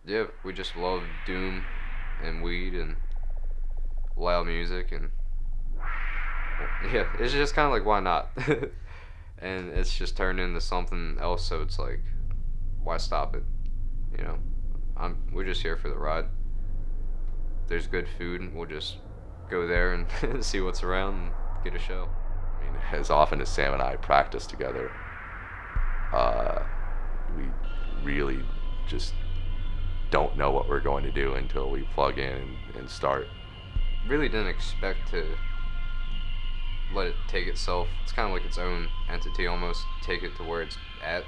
Yeah, we just love doom and weed and loud music and yeah, it's just kind of like why not? And it's just turned into something else, so it's like why stop it? You know, we're just here for the ride. There's good food, we'll just go there and see what's around and get a show. I mean, as often as Sam and I practice together, uh, we really just don't know what we're going to do until we plug in and start. Really didn't expect to let it take itself. It's kind of like its own entity almost. Take it to where it's at.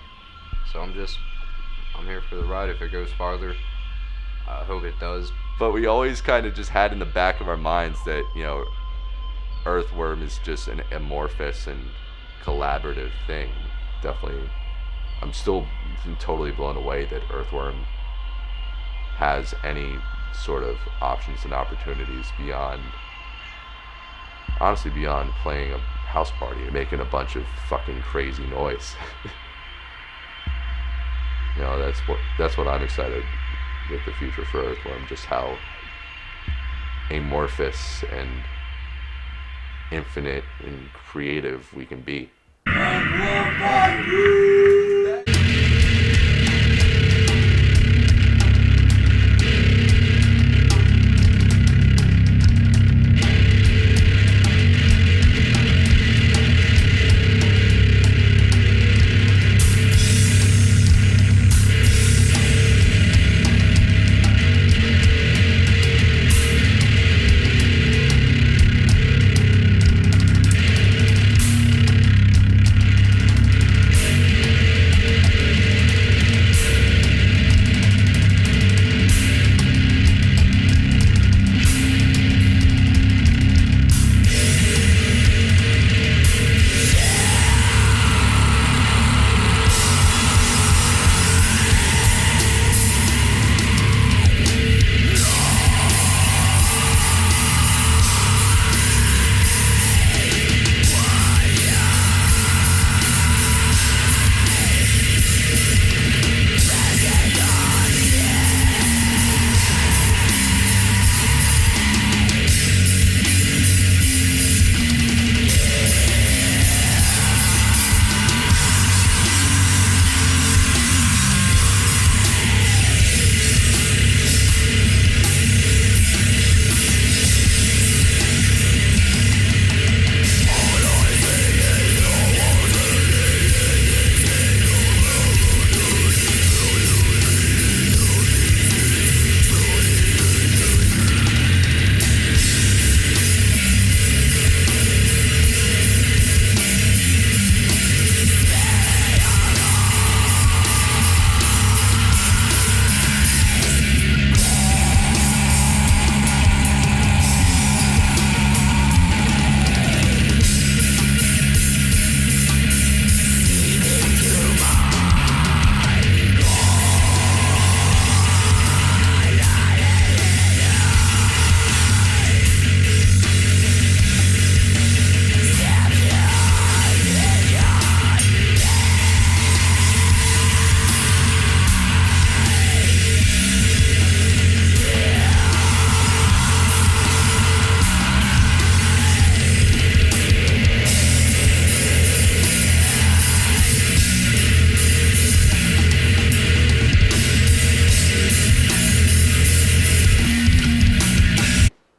So I'm here for the ride. If it goes farther, I hope it does. But we always kind of just had in the back of our minds that, Earthworm is just an amorphous and collaborative thing. Definitely, I'm still totally blown away that Earthworm has any sort of options and opportunities beyond, honestly, beyond playing a house party and making a bunch of fucking crazy noise. That's what I'm excited with the future for Earthworm, just how amorphous and infinite and creative we can be.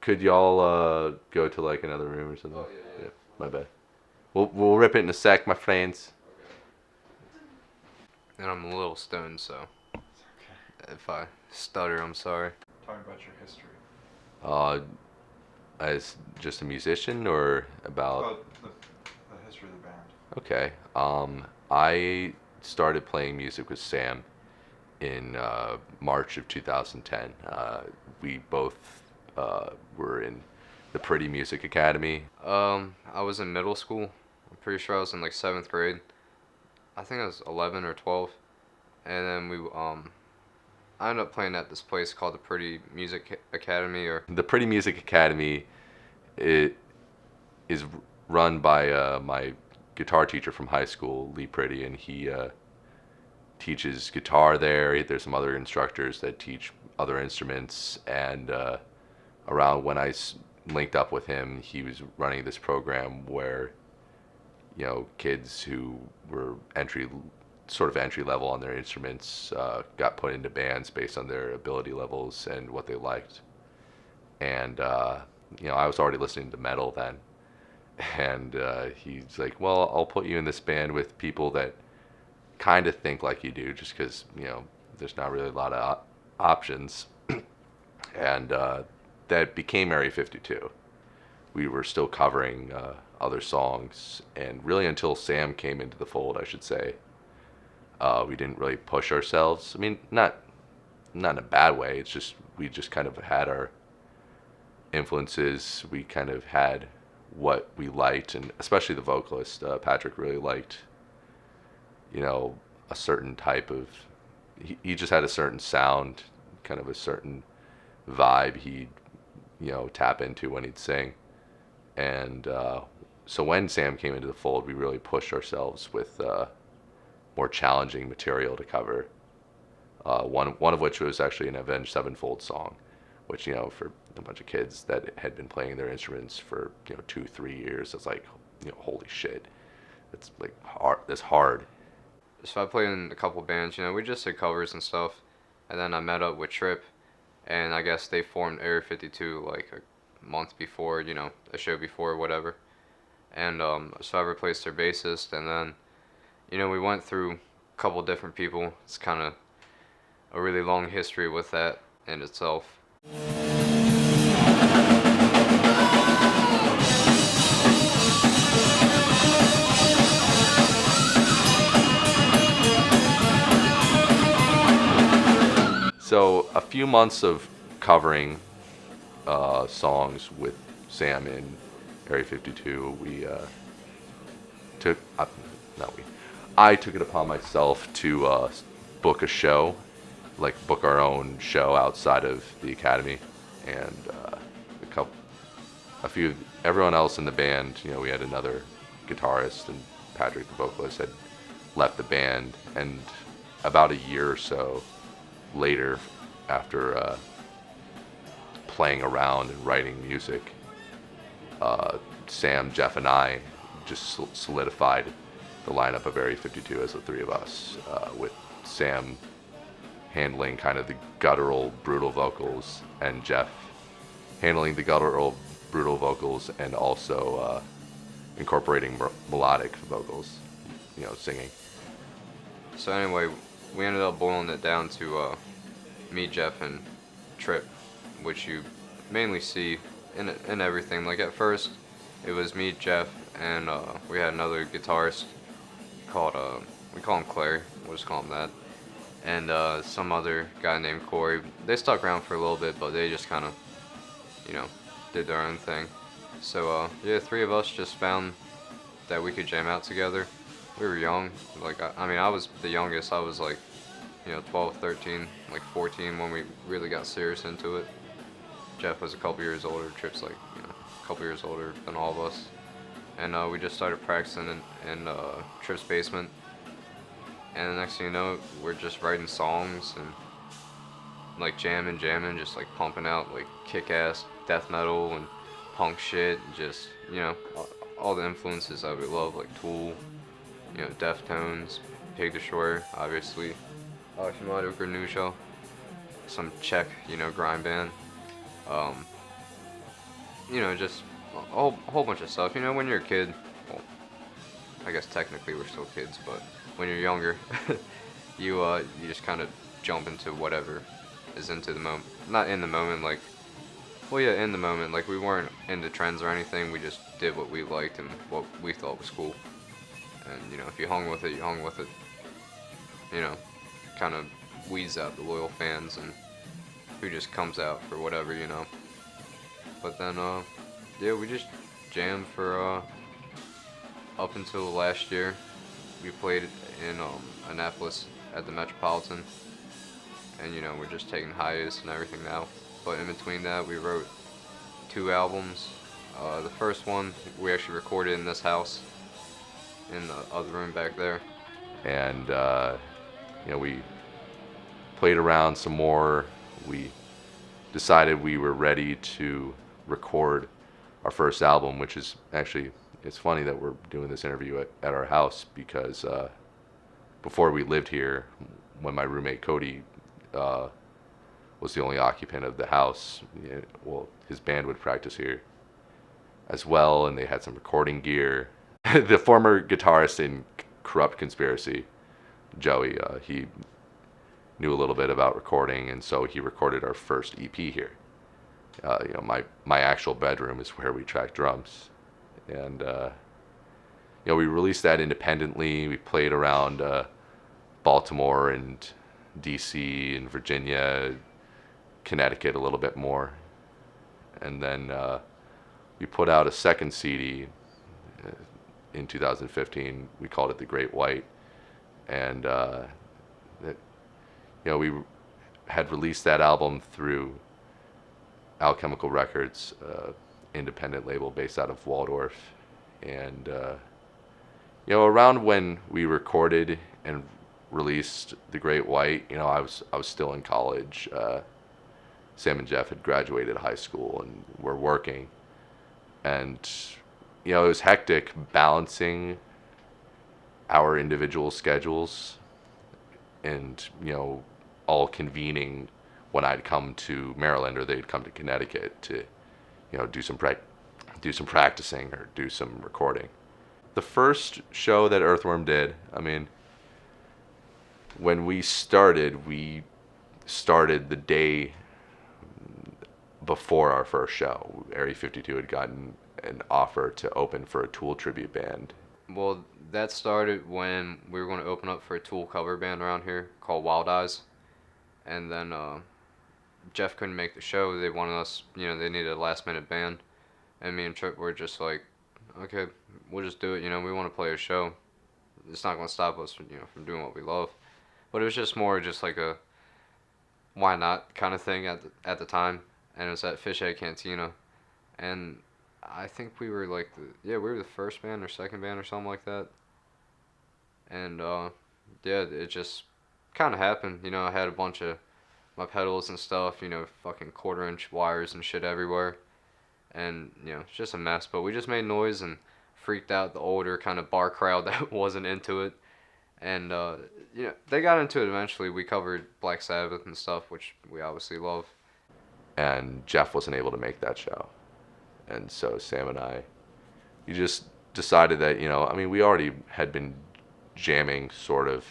Could y'all go to like another room or something? Oh yeah. My bad. We'll rip it in a sec, my friends. And I'm a little stoned, so if I stutter, I'm sorry. Talk about your history. Uh, as just a musician or about? About the history of the band. Okay. I started playing music with Sam in March of 2010. We both were in the Pretty Music Academy. I was in middle school. I'm pretty sure I was in like 7th grade. I think I was 11 or 12. And then I ended up playing at this place called the Pretty Music Academy, or The Pretty Music Academy it is run by my guitar teacher from high school, Lee Pretty, and teaches guitar there. There's some other instructors that teach other instruments, and around when I linked up with him, he was running this program where, kids who were entry level on their instruments got put into bands based on their ability levels and what they liked. And I was already listening to metal then, and he's like, "Well, I'll put you in this band with people that kind of think like you do, just because there's not really a lot of options." And that became Area 52. We were still covering other songs, and really until Sam came into the fold, I should say, we didn't really push ourselves. I mean, not in a bad way. It's just we just kind of had our influences. We kind of had what we liked, and especially the vocalist, Patrick, really liked, a certain type of. He just had a certain sound, kind of a certain vibe he'd tap into when he'd sing. And so when Sam came into the fold, we really pushed ourselves with more challenging material to cover. One of which was actually an Avenged Sevenfold song, which for a bunch of kids that had been playing their instruments for 2-3 years, it's like holy shit, it's like hard. That's hard. So I played in a couple bands. We just did covers and stuff, and then I met up with Trip, and I guess they formed Area 52 like a month before, a show before or whatever. And so I replaced their bassist, and then, we went through a couple different people. It's kind of a really long history with that in itself. So a few months of covering songs with Sam in Area 52, I took it upon myself to book a show, book our own show outside of the academy, and everyone else in the band. We had another guitarist, and Patrick, the vocalist, had left the band, and about a year or so later, after playing around and writing music, Sam, Jeff, and I just solidified the lineup of Area 52 as the three of us, with Sam handling kind of the guttural, brutal vocals, and Jeff handling the guttural, brutal vocals, and also incorporating melodic vocals, singing. So anyway, we ended up boiling it down to me, Jeff, and Trip, which you mainly see in everything. Like at first, it was me, Jeff, and we had another guitarist called we call him Claire. We'll just call him that. And some other guy named Corey. They stuck around for a little bit, but they just kind of, did their own thing. So yeah, three of us just found that we could jam out together. We were young. I was the youngest. I was 12, 13, 14 when we really got serious into it. Jeff was a couple years older. Trip's a couple years older than all of us. And we just started practicing in Trip's basement. And the next thing you know, we're just writing songs and jamming, just pumping out kick-ass death metal and punk shit. And just all the influences I would love, like Tool, Deftones, Pig Destroyer, obviously. Archimado Granuja, some Czech, grind band. Just a whole bunch of stuff. When you're a kid, well, I guess technically we're still kids, but when you're younger, you just kind of jump into whatever is into the moment. Not in the moment, in the moment. We weren't into trends or anything. We just did what we liked and what we thought was cool. And if you hung with it, you hung with it. Kind of weeds out the loyal fans and who just comes out for whatever. But then yeah, we just jammed for up until last year. We played in Annapolis at the Metropolitan, and we're just taking hiatus and everything now. But in between that, we wrote 2 albums. The first one we actually recorded in this house, in the other room back there. And we played around some more. We decided we were ready to record our first album, which is actually, it's funny that we're doing this interview at our house because before we lived here, when my roommate Cody was the only occupant of the house, well, his band would practice here as well, and they had some recording gear. The former guitarist in Corrupt Conspiracy, Joey, he knew a little bit about recording, and so he recorded our first EP here. My actual bedroom is where we track drums, and we released that independently. We played around Baltimore and DC and Virginia, Connecticut a little bit more, and then we put out a second CD in 2015. We called it The Great White, and we had released that album through Alchemical Records, independent label based out of Waldorf, and around when we recorded and released The Great White, I was still in college. Sam and Jeff had graduated high school and were working, and it was hectic balancing our individual schedules and all convening when I'd come to Maryland or they'd come to Connecticut to do some practicing or do some recording. The first show that Earthworm did, when we started the day before our first show. Area 52 had gotten an offer to open for a Tool tribute band. Well, that started when we were going to open up for a Tool cover band around here called Wild Eyes. And then Jeff couldn't make the show. They wanted us, they needed a last minute band. And me and Trip were just like, okay, we'll just do it. We want to play a show. It's not going to stop us from doing what we love. But it was just more just like a why not kind of thing at the time. And it was at Fish Egg Cantina. And I think we were like we were the first band or second band or something like that. And it just kind of happened. I had a bunch of my pedals and stuff, fucking 1/4-inch wires and shit everywhere. And, it's just a mess. But we just made noise and freaked out the older kind of bar crowd that wasn't into it. And, they got into it eventually. We covered Black Sabbath and stuff, which we obviously love. And Jeff wasn't able to make that show. And so Sam and I, we just decided that, we already had been jamming sort of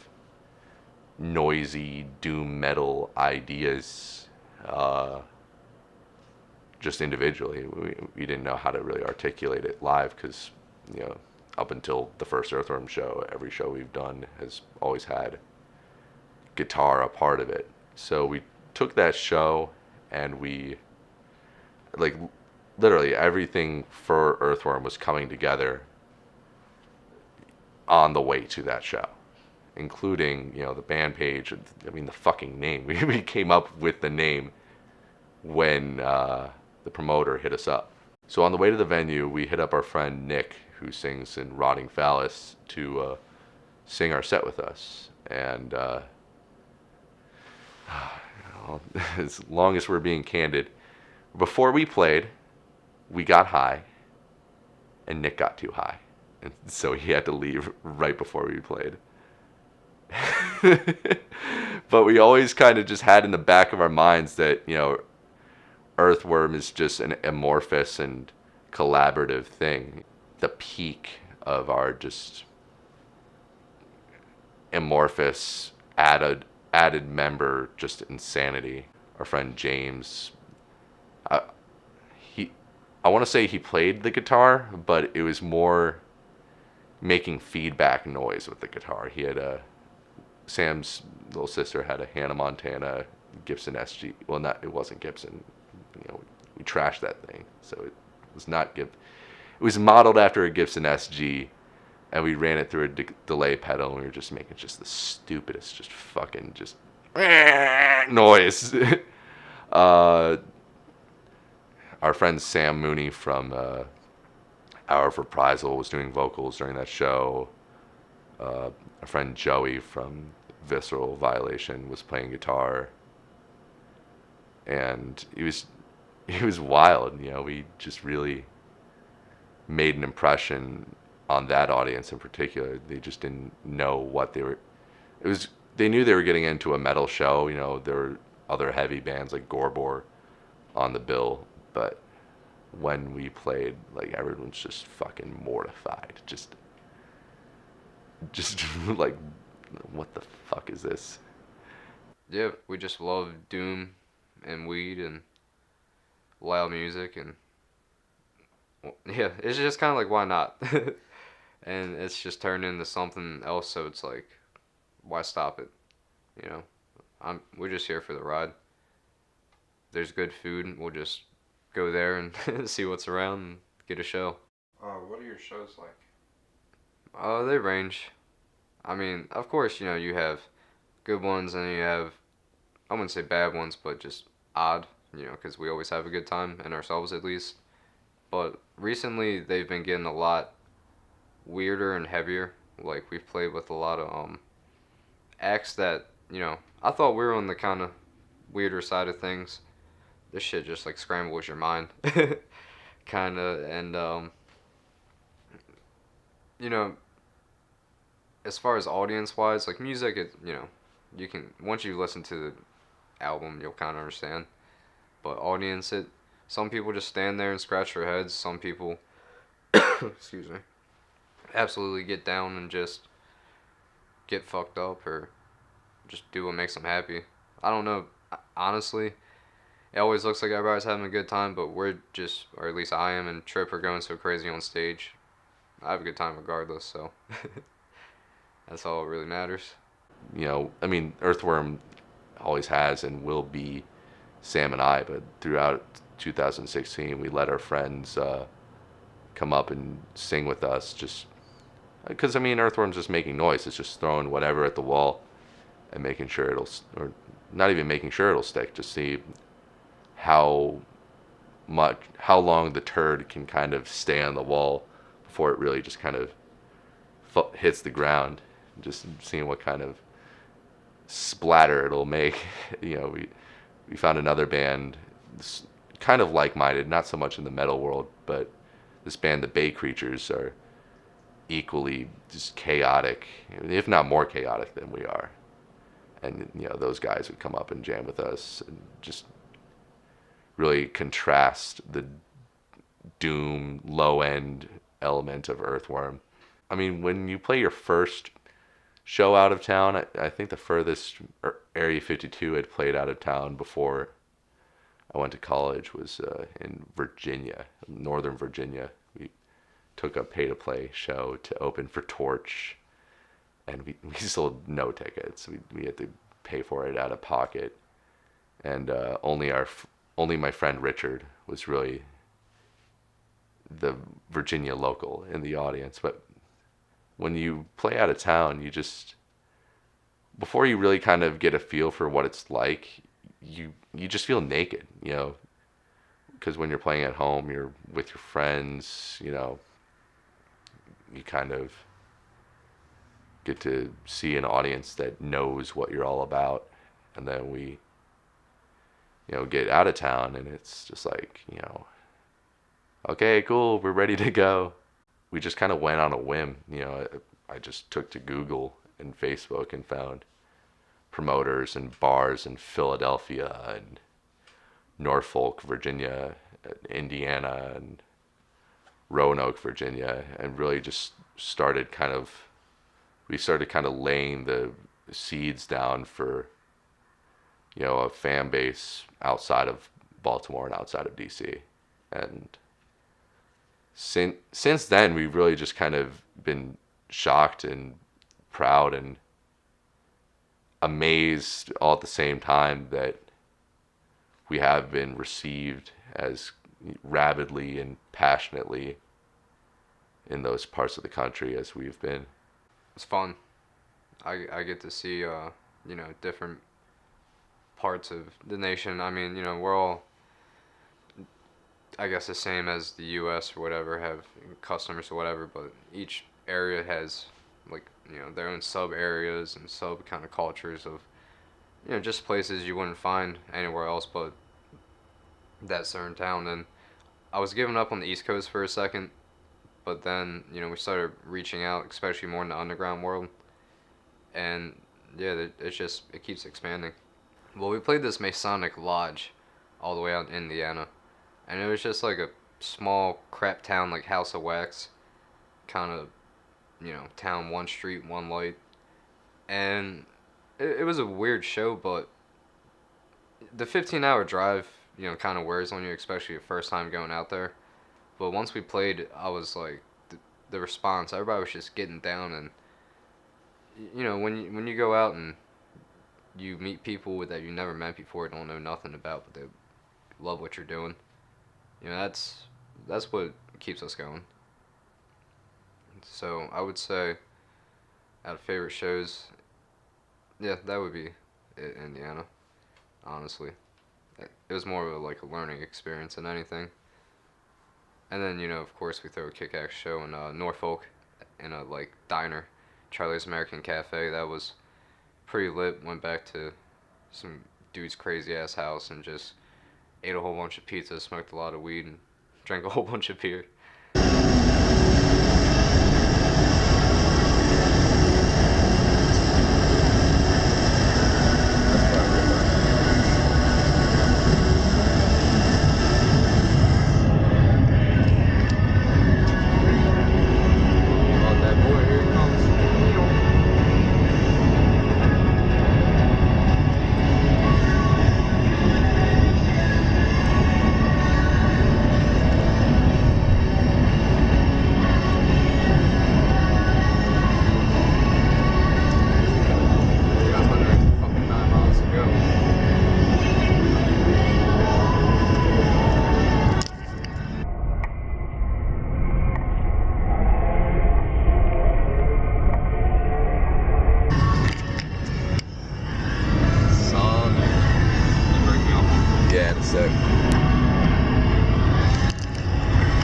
noisy doom metal ideas just individually. We didn't know how to really articulate it live because, up until the first Earthworm show, every show we've done has always had guitar a part of it. So we took that show and we, literally everything for Earthworm was coming together on the way to that show, including, the band page, the fucking name. We came up with the name when the promoter hit us up. So on the way to the venue, we hit up our friend Nick, who sings in Rotting Phallus, to sing our set with us. And as long as we're being candid, before we played, we got high, and Nick got too high. And so he had to leave right before we played. But we always kind of just had in the back of our minds that, Earthworm is just an amorphous and collaborative thing. The peak of our just amorphous added member, just insanity. Our friend James, I want to say he played the guitar, but it was more making feedback noise with the guitar. He had Sam's little sister had a Hannah Montana Gibson SG. Well, it wasn't Gibson. We trashed that thing, so it was not Gibson. It was modeled after a Gibson SG, and we ran it through a delay pedal, and we were just making just the stupidest, just fucking just noise. Our friend Sam Mooney from Hour of Reprisal was doing vocals during that show. Our friend Joey from Visceral Violation was playing guitar, and he was wild. You know, we just really made an impression on that audience in particular. They just didn't know what they were. It was they knew they were getting into a metal show. You know, there were other heavy bands like Gorbor on the bill, but when we played, like, everyone's just fucking mortified. Just like, what the fuck is this? Yeah, we just love doom and weed and loud music and well, yeah, it's just kind of like why not? And it's just turned into something else, so it's like why stop it? You know, we're just here for the ride. There's good food, we'll just go there and see what's around and get a show. What are your shows like? They range. I mean, of course, you know, you have good ones and you have, I wouldn't say bad ones, but just odd, you know, because we always have a good time, and ourselves at least. But recently, they've been getting a lot weirder and heavier. Like, we've played with a lot of acts that, you know, I thought we were on the kind of weirder side of things. This shit just like scrambles your mind, kind of, and you know, as far as audience wise, like music, it, you know, you can once you listen to the album, you'll kind of understand. But audience, it some people just stand there and scratch their heads. Some people, excuse me, absolutely get down and just get fucked up or just do what makes them happy. I don't know. Honestly, it always looks like everybody's having a good time, but we're just, or at least I am, and Trip are going so crazy on stage. I have a good time regardless, so that's all that really matters. You know, I mean, Earthworm always has and will be Sam and I, but throughout 2016, we let our friends come up and sing with us, just because, I mean, Earthworm's just making noise. It's just throwing whatever at the wall and making sure or not even making sure it'll stick, just see how how long the turd can kind of stay on the wall before it really just kind of hits the ground. Just seeing what kind of splatter it'll make. You know, we found another band kind of like-minded, not so much in the metal world, but this band, the Bay Creatures, are equally just chaotic, if not more chaotic than we are. And, you know, those guys would come up and jam with us and just really contrast the doom, low-end element of Earthworm. I mean, when you play your first show out of town, I think the furthest Area 52 had played out of town before I went to college was in Virginia, Northern Virginia. We took a pay-to-play show to open for Torch, and we sold no tickets. We had to pay for it out of pocket, and only my friend Richard was really the Virginia local in the audience. But when you play out of town, you just, before you really kind of get a feel for what it's like, you just feel naked, you know, because when you're playing at home, you're with your friends, you know, you kind of get to see an audience that knows what you're all about. And then we, you know, get out of town and it's just like, you know, okay, cool, we're ready to go. We just kind of went on a whim, you know. I just took to Google and Facebook and found promoters and bars in Philadelphia and Norfolk, Virginia, Indiana, and Roanoke, Virginia, and really just started kind of laying the seeds down for, you know, a fan base outside of Baltimore and outside of DC. And since then, we've really just kind of been shocked and proud and amazed all at the same time that we have been received as rabidly and passionately in those parts of the country as we've been. It's fun. I get to see you know, different parts of the nation. I mean, you know, we're all, I guess, the same as the U.S. or whatever, have customers or whatever, but each area has like their own sub areas and sub kind of cultures of just places you wouldn't find anywhere else but that certain town. And I was giving up on the East Coast for a second, but then we started reaching out, especially more in the underground world, and yeah, it keeps expanding. Well, we played this Masonic lodge all the way out in Indiana, and it was just like a small crap town, like House of Wax kind of town, one street, one light, and it was a weird show, but the 15-hour drive kind of wears on you, especially the first time going out there. But once we played, I was like, the response, everybody was just getting down, and when you go out and you meet people that you never met before, don't know nothing about, but they love what you're doing. That's what keeps us going. So I would say, out of favorite shows, yeah, that would be it, Indiana. Honestly, it was more of like a learning experience than anything. And then of course, we throw a kick-ass show in Norfolk, in a like diner, Charlie's American Cafe. That was pretty lit. Went back to some dude's crazy ass house and just ate a whole bunch of pizza, smoked a lot of weed, and drank a whole bunch of beer.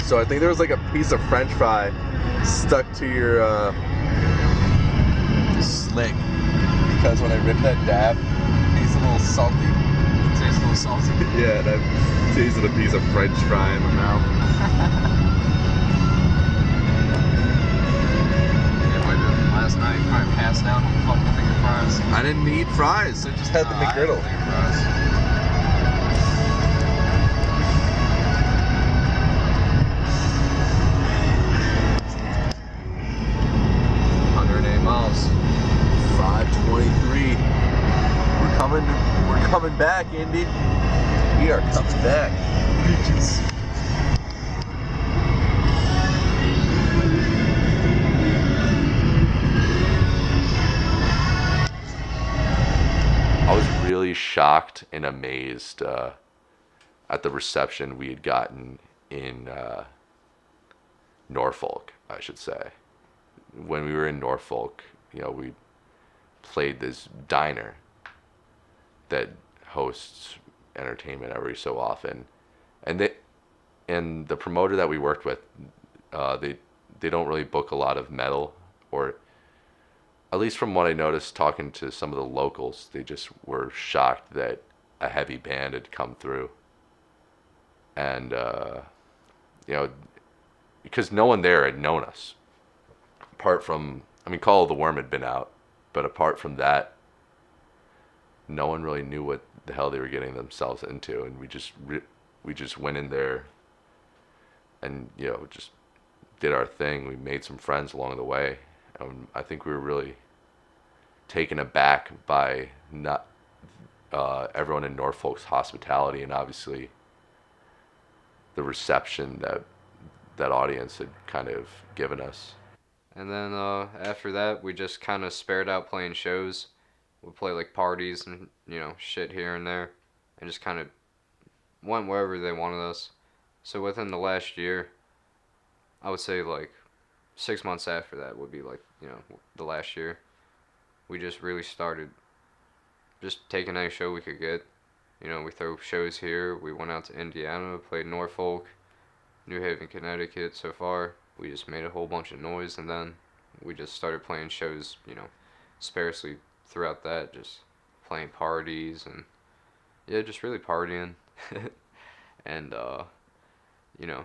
So I think there was like a piece of French fry stuck to your sling, because when I ripped that dab, it's a little salty. It tastes a little salty. Yeah, and I tasted a piece of French fry in my mouth. Last night, you probably passed out on the fucking thing of fries. I didn't need fries, I just had the McGriddle. fries. 108 miles. 523. We're coming back, Indy. We are coming back. Bitches. I was really shocked and amazed at the reception we had gotten in Norfolk, I should say. When we were in Norfolk, we played this diner that hosts entertainment every so often, and the promoter that we worked with, they don't really book a lot of metal, or at least from what I noticed talking to some of the locals, they just were shocked that a heavy band had come through. And, because no one there had known us. Apart from, Call of the Worm had been out, but apart from that, no one really knew what the hell they were getting themselves into. And we just went in there and, just did our thing. We made some friends along the way. I think we were really taken aback by not everyone in Norfolk's hospitality, and obviously the reception that audience had kind of given us. And then after that, we just kind of spared out playing shows. We'd play like parties and shit here and there, and just kind of went wherever they wanted us. So within the last year, I would say like 6 months after that would be like the last year. We just really started just taking any show we could get. We throw shows here. We went out to Indiana, played Norfolk, New Haven, Connecticut. So far, we just made a whole bunch of noise, and then we just started playing shows, you know, sparsely throughout that, just playing parties and yeah, just really partying and you know,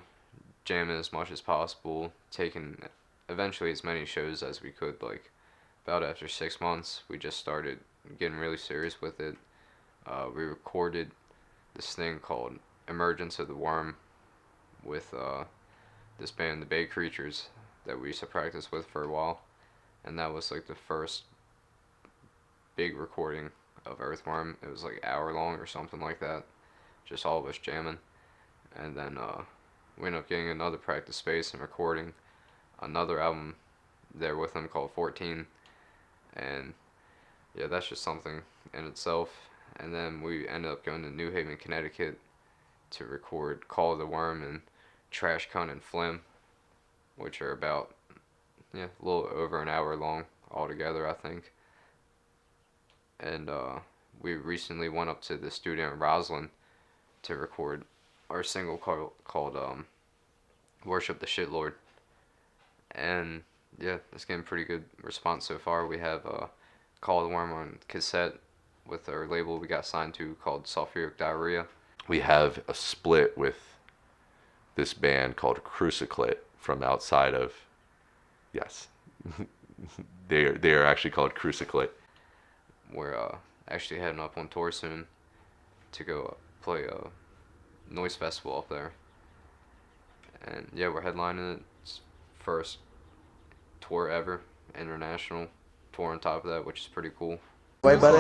jamming as much as possible, taking eventually as many shows as we could. Like about after 6 months, we just started getting really serious with it. We recorded this thing called Emergence of the Worm with this band, the Bay Creatures, that we used to practice with for a while, and that was like the first big recording of Earthworm. It was like an hour long or something like that, just all of us jamming, and then we ended up getting another practice space and recording another album there with them called 14, and yeah, that's just something in itself. And then we ended up going to New Haven, Connecticut to record Call of the Worm and Trash Cunt and Flim, which are about, yeah, a little over an hour long altogether, I think. And we recently went up to the studio in Roslyn to record our single called Worship the Shitlord. And yeah, it's getting pretty good response so far. We have Call of the Worm on cassette with our label we got signed to called Sulfuric Diarrhea. We have a split with this band called Cruciclit from outside of, yes, they are actually called Cruciclit. We're actually heading up on tour soon to go play a noise festival up there. And yeah, we're headlining it. It's first tour ever, international tour on top of that, which is pretty cool. Wait, buddy.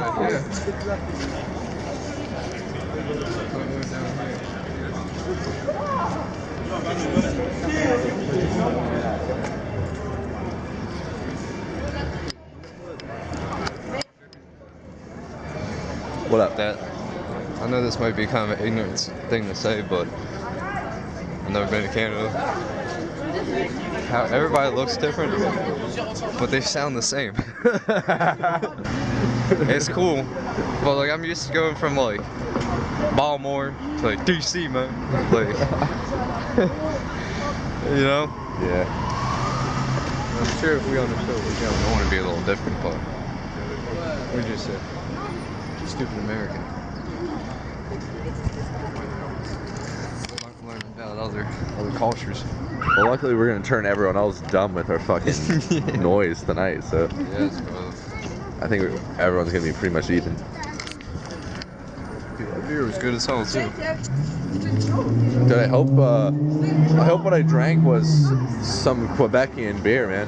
What up? That I know this might be kind of an ignorant thing to say, but I've never been to Canada. How everybody looks different, but they sound the same. It's cool, but like I'm used to going from like Baltimore to like DC, man. Like, you know? Yeah. I'm sure if we on the show, we want to be a little different, but we just stupid American. Learn about other cultures. Well, luckily we're gonna turn everyone else dumb with our fucking noise tonight, so Yeah, I suppose. I think everyone's gonna be pretty much even. Dude, that beer was good as hell too. Dude, I hope what I drank was some Quebecian beer, man.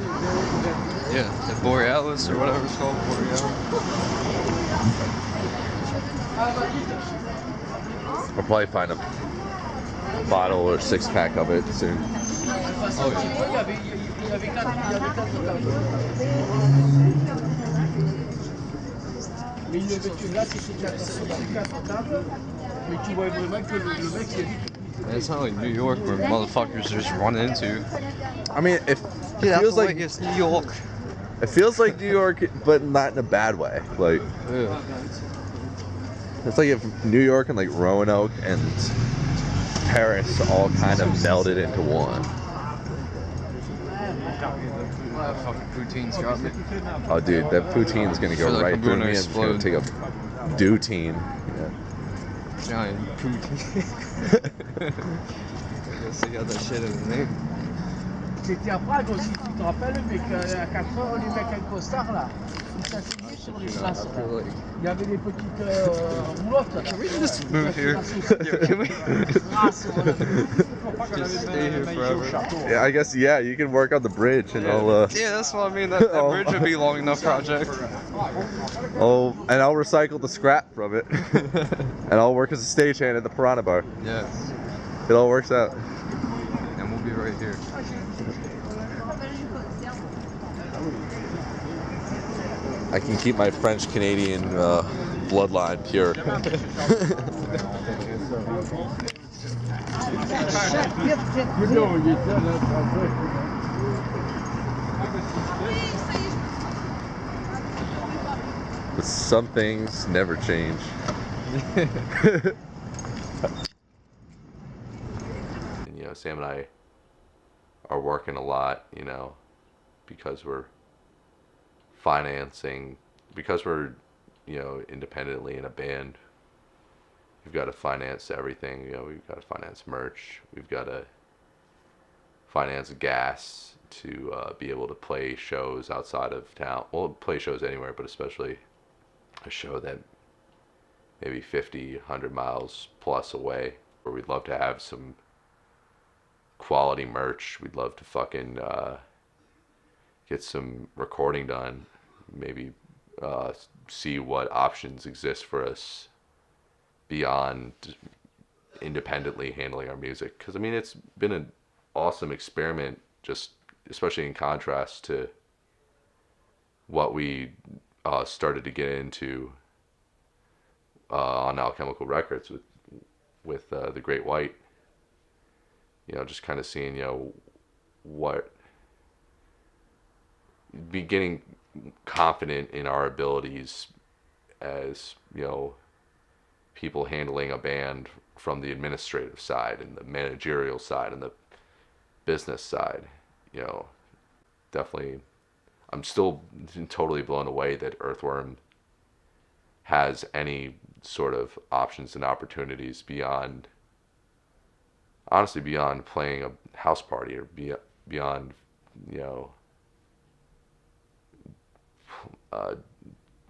Yeah, the Borealis or whatever it's called, Borealis. I'll probably find a bottle or 6-pack of it soon. Oh yeah. And it's not like New York where motherfuckers just run into. I mean, it Yeah, feels like it's New York. it feels like New York, but not in a bad way. Like Yeah. it's like if New York and like Roanoke and Paris all kind of melded into one. That fucking poutine's got me. Oh, dude, that poutine's gonna Feel go like right I'm through gonna me and it's gonna explode. take a dutine. Yeah. Giant poutine. I guess they got that shit in the name. C'était à Prague aussi, tu te rappelles, mais qu'à 4 heures, les mecs en costard là, ils s'asseyaient sur les places. I feel like Il y avait des petites roulottes. Can we just move here? Yeah, can we just stay here forever? Yeah, I guess, yeah, you can work on the bridge and I'll Yeah, that's what I mean. That bridge would be a long enough project. and I'll recycle the scrap from it. And I'll work as a stagehand at the Piranha Bar. Yeah, It all works out. and we'll be right here. I can keep my French-Canadian bloodline pure. But some things never change. And, Sam and I are working a lot, because we're financing, because we're, you know, independently in a band. We've got to finance everything. You know, we've got to finance merch. We've got to finance gas to be able to play shows outside of town. Well, play shows anywhere, but especially a show that maybe 50, 100 miles plus away, where we'd love to have some quality merch. We'd love to fucking get some recording done. Maybe see what options exist for us beyond independently handling our music. Because I mean, it's been an awesome experiment, just especially in contrast to what we started to get into on Alchemical Records with the Great White. You know, just kind of seeing, you know, what, be getting confident in our abilities as, you know, people handling a band from the administrative side and the managerial side and the business side. You know, definitely, I'm still totally blown away that Earthworm has any sort of options and opportunities beyond, honestly, beyond playing a house party, or beyond, you know,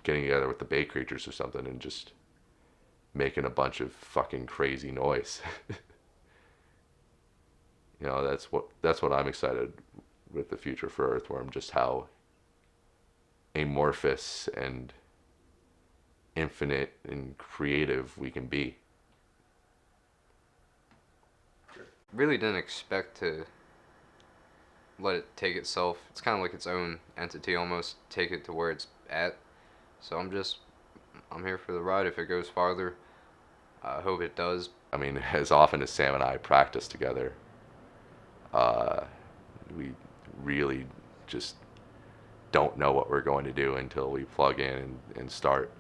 getting together with the Bay Creatures or something and just making a bunch of fucking crazy noise. You know, that's what I'm excited with the future for Earthworm, just how amorphous and infinite and creative we can be. Really didn't expect to let it take itself. It's kind of like its own entity almost, take it to where it's at. So I'm here for the ride if it goes farther. I hope it does. I mean, as often as Sam and I practice together, we really just don't know what we're going to do until we plug in and start.